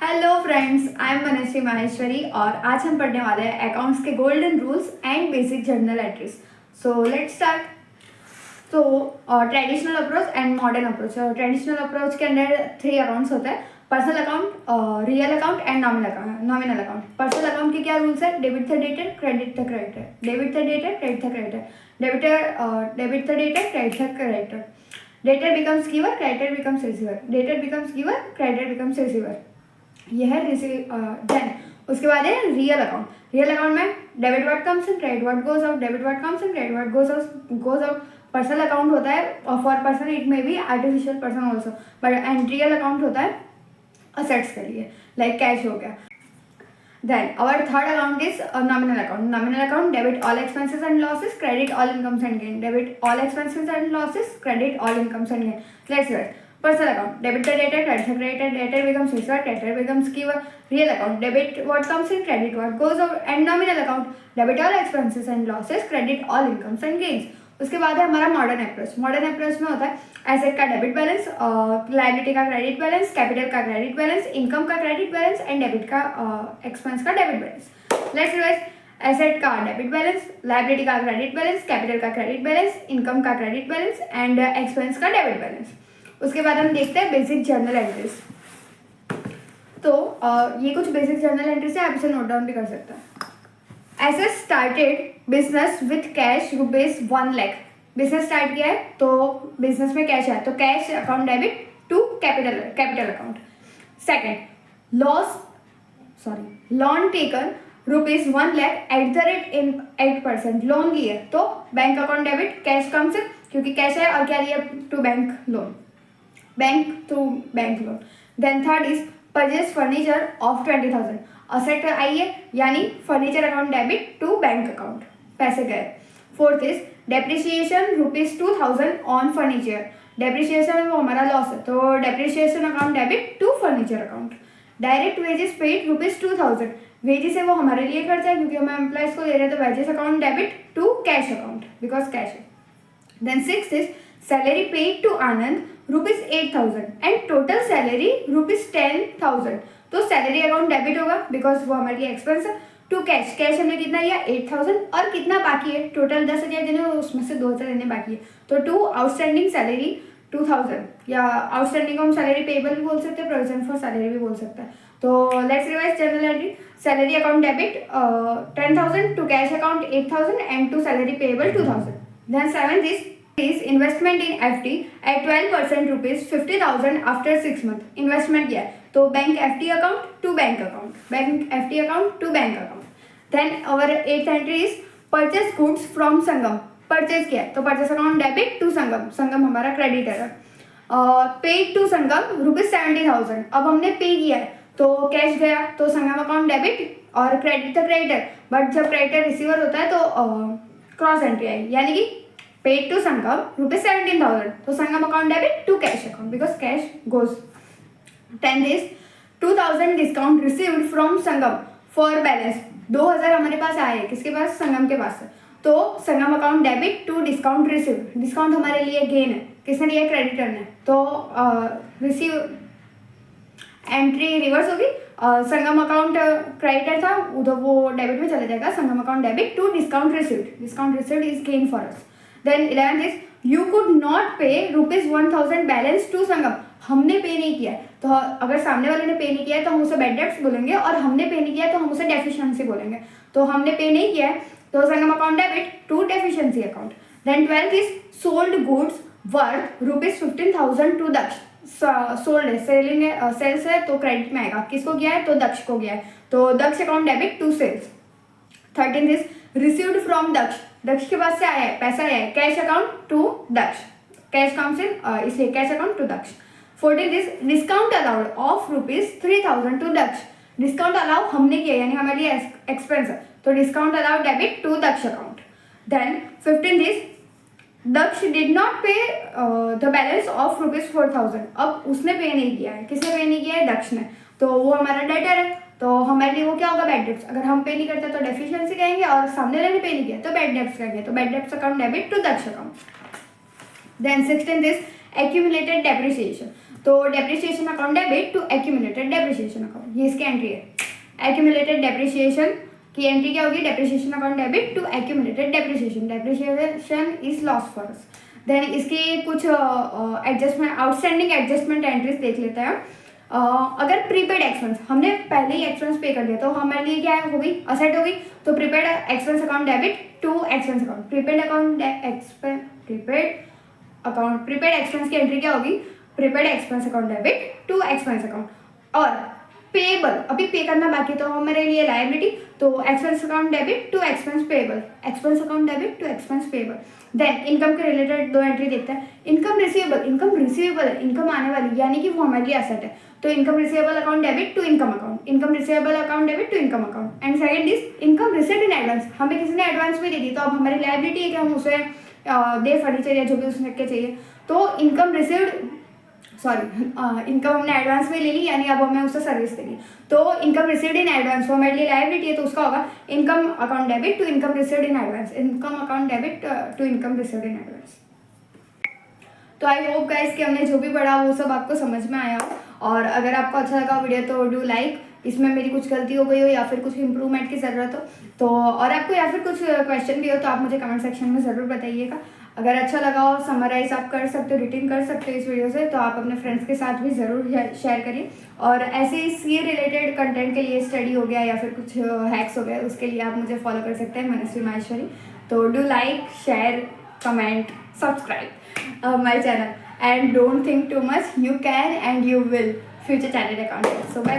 Hello friends, I am Manashree Maheshwari और आज हम पढ़ने वाले हैं अकाउंट्स के golden rules and basic journal entries. So let's start. तो traditional approach and modern approach. Traditional approach के अंदर 3 अकाउंट्स होते हैं: personal account, real account and nominal account. Personal account के क्या रूल्स है? Debit the debtor, credit the creditor, debit the debtor, credit the creditor, debit the debtor, credit the creditor, debtor becomes giver, creditor becomes receiver, debtor becomes giver, creditor becomes receiver. ये है then उसके बाद है real account. Real account में debit word comes in, credit word goes out, debit word comes in, credit word goes out. Personal account होता है for person, it may be artificial person also, but and real account होता है assets के लिए, like cash हो गया। Then our third account is a nominal account. Nominal account: debit all expenses and losses, credit all incomes and gain. Debit all expenses and losses, credit all incomes and gain. Let's go. Personal account: debit the debtor, credit the creditor, debtor becomes receiver, creditor becomes giver. Real account: debit what comes in, credit what goes out. And nominal account: debit all expenses and losses, credit all incomes and gains. उसके बाद है हमारा modern approach. Modern approach में होता है asset का debit balance, liability का credit balance, capital का क्रेडिट बैलेंस, इनकम का क्रेडिट बैलेंस एंड डेबिट का एक्सपेंस का debit balance. Let's revise. Asset का डेबिट बैलेंस, लायबिलिटी का क्रेडिट बैलेंस, कैपिटल का क्रेडिट बैलेंस, इनकम का क्रेडिट बैलेंस एंड एक्सपेंस का डेबिट बैलेंस। उसके बाद हम देखते हैं बेसिक जर्नल एंट्रीज। तो ये कुछ बेसिक जर्नल एंट्रीज है, आप इसे नोट डाउन भी कर सकते हैं। ऐसे started business with cash ₹1 lakh. Business start किया है तो बिजनेस में कैश है, तो cash account debit to capital account. Second, loan taken ₹1 lakh at the rate in 8%। Loan लिए तो बैंक अकाउंट डेबिट, कैश कम से, क्योंकि कैश है और क्या लिया, to bank loan, bank to bank loan. Then third is purchase furniture of 20,000। Asset आई है यानी furniture account debit to bank account, पैसे गए। Fourth is depreciation ₹2,000 on furniture. Depreciation वो हमारा लॉस है, तो depreciation account debit to furniture account. Direct wages paid ₹2,000। Wages है वो हमारे लिए खर्चा है क्योंकि हम एम्प्लॉयज को दे रहे हैं, तो wages account debit to cash account because cash है। Then six is salary paid to Anand ₹8,000 and total salary ₹10,000। तो सैलरी अकाउंट डेबिट होगा बिकॉज वो हमारे लिए एक्सपेंस है, टू कैश। कैश हमने कितना लिया 8,000 और कितना बाकी है टोटल 10,000 देने, उसमें से 2,000 देने बाकी है, तो टू आउटस्टैंडिंग सैलरी 2,000, या आउटस्टैंडिंग को हम सैलरी पेबल भी बोल सकते हैं, प्रोविजन फॉर सैलरी भी बोल सकते हैं। तो let's revise journal entry. Salary account debit 10,000, to cash account 8,000 and to salary payable 2,000। Then seventh is investment in FD at 12% ₹50,000 after 6 month. Investment किया है तो bank FD account to bank account, bank FD account to bank account. Then our eighth entry is purchase goods from Sangam. Purchase किया है तो purchase account debit to Sangam, Sangam हमारा creditor है। Paid to संगम ₹70,000। अब हमने पे किया है तो कैश गया तो संगम अकाउंट डेबिट और क्रेडिट तो क्रेडिटर, बट जब क्रेडिटर रिसीवर होता है तो क्रॉस एंट्री आई, यानी कि पेड टू संगम ₹17,000, तो Sangam account debit to cash account because cash goes. 10 days 2,000 discount received from Sangam for balance. 2,000 हमारे पास आए, किसके पास? संगम के पास है, तो Sangam account debit to discount received. Discount हमारे लिए गेन है, किसने लिया? क्रेडिटर ने, तो रिसीव एंट्री रिवर्स होगी। संगम अकाउंट क्रेडिटर था उधर, वो डेबिट में चला जाएगा। Sangam account debit to discount received, discount received is gain for us. Then 11th is you could not pay ₹1,000 balance to संगम। हमने पे नहीं किया, तो अगर सामने वाले ने पे नहीं किया है तो हम उसे बैड डेब्ट्स बोलेंगे, और हमने पे नहीं किया है तो हम उसे डेफिशिएंसी बोलेंगे। तो हमने पे नहीं किया है तो Sangam account debit to deficiency account. Then 12th is sold goods worth ₹15,000 to Daksh. Sold है, सेलिंग है, सेल्स है तो क्रेडिट में आएगा। किसको किया है? तो दक्ष को किया है, तो Daksh account debit to sales. 13th is received from Daksh. Daksh के पास से आया है, पैसा आया है, cash account to Daksh, cash comes in, इसलिए cash account to Daksh. 14th is discount allowed of ₹3,000 to Daksh. Discount allow हमने किया यानी हमारे लिए एक्सपेंस है, तो discount allowed debit to Daksh account. Then 15th is Daksh did not pay the balance of ₹4,000। अब उसने पे नहीं किया है, किसने पे नहीं किया है? दक्ष ने, तो वो हमारा डेटर है, तो हमारे लिए वो क्या होगा? Bad debts. अगर हम पे नहीं करते तो डेफिशिएंसी कहेंगे, और सामने वाले ने पे नहीं किया तो बैड डेब्ट्स कहेंगे, तो bad debts account debit to Daksh account. Then 16th is accumulated depreciation. तो depreciation account debit to accumulated depreciation account, ये इसकी एंट्री है। एक्यूमुलेटेड डेप्रिसिएशन की एंट्री क्या होगी, depreciation account debit to accumulated depreciation, depreciation is loss for us. Then इसकी कुछ adjustment, outstanding adjustment entries देख लेते हैं। अगर प्रीपेड एक्सपेंस, हमने पहले ही एक्सपेंस पे कर दिया तो हमारे लिए क्या हो गई, असेट हो गई। तो prepaid expense account debit to expense account, prepaid expense की एंट्री क्या होगी, prepaid expense account debit to expense account. और पेएबल, अभी पे करना बाकी तो हमारे लिए लायबिलिटी, तो expense account debit to expense payable, expense account debit to expense payable. Then income के रिलेटेड दो एंट्री देखते हैं। इनकम रिसीवेबल, इनकम रिसीवेबल है, इनकम आने वाली, यानी कि वो हमारे लिए एसेट है। तो income receivable account debit to income account, income receivable account debit to income account. And second is income received in advance, हमें किसी ने एडवांस में दे दी तो अब हमारी लायबिलिटी है कि हम उसे दे फर्नीचर या जो भी उसने के चाहिए। तो इनकम रिसीव्ड, इनकम हमने एडवांस में ले ली, यानी अब हमें उससे सर्विस देगी। तो इनकम रिसीव्ड इन एडवांस वो हमारे लिए लायबिलिटी है, तो उसका होगा income account debit to income received in advance, income account debit to income received in advance. तो आई होप गाइस कि हमने जो भी पढ़ा वो सब आपको समझ में आया हो, और अगर आपको अच्छा लगा वीडियो तो डू लाइक, इसमें मेरी कुछ गलती हो गई हो या फिर कुछ इंप्रूवमेंट की ज़रूरत हो तो, और आपको या फिर कुछ क्वेश्चन भी हो तो आप मुझे कमेंट सेक्शन में ज़रूर बताइएगा। अगर अच्छा लगा हो, समराइज आप कर सकते हो, रिटिंग कर सकते हो इस वीडियो से, तो आप अपने फ्रेंड्स के साथ भी ज़रूर शेयर करिए। और ऐसे ही सी रिलेटेड कंटेंट के लिए, स्टडी हो गया या फिर कुछ हैक्स हो गया, उसके लिए आप मुझे फॉलो कर सकते हैं, मनस्वी माहेश्वरी। तो do like, share, comment, subscribe my channel, and don't think too much, you can and you will, future chartered accountant. So bye.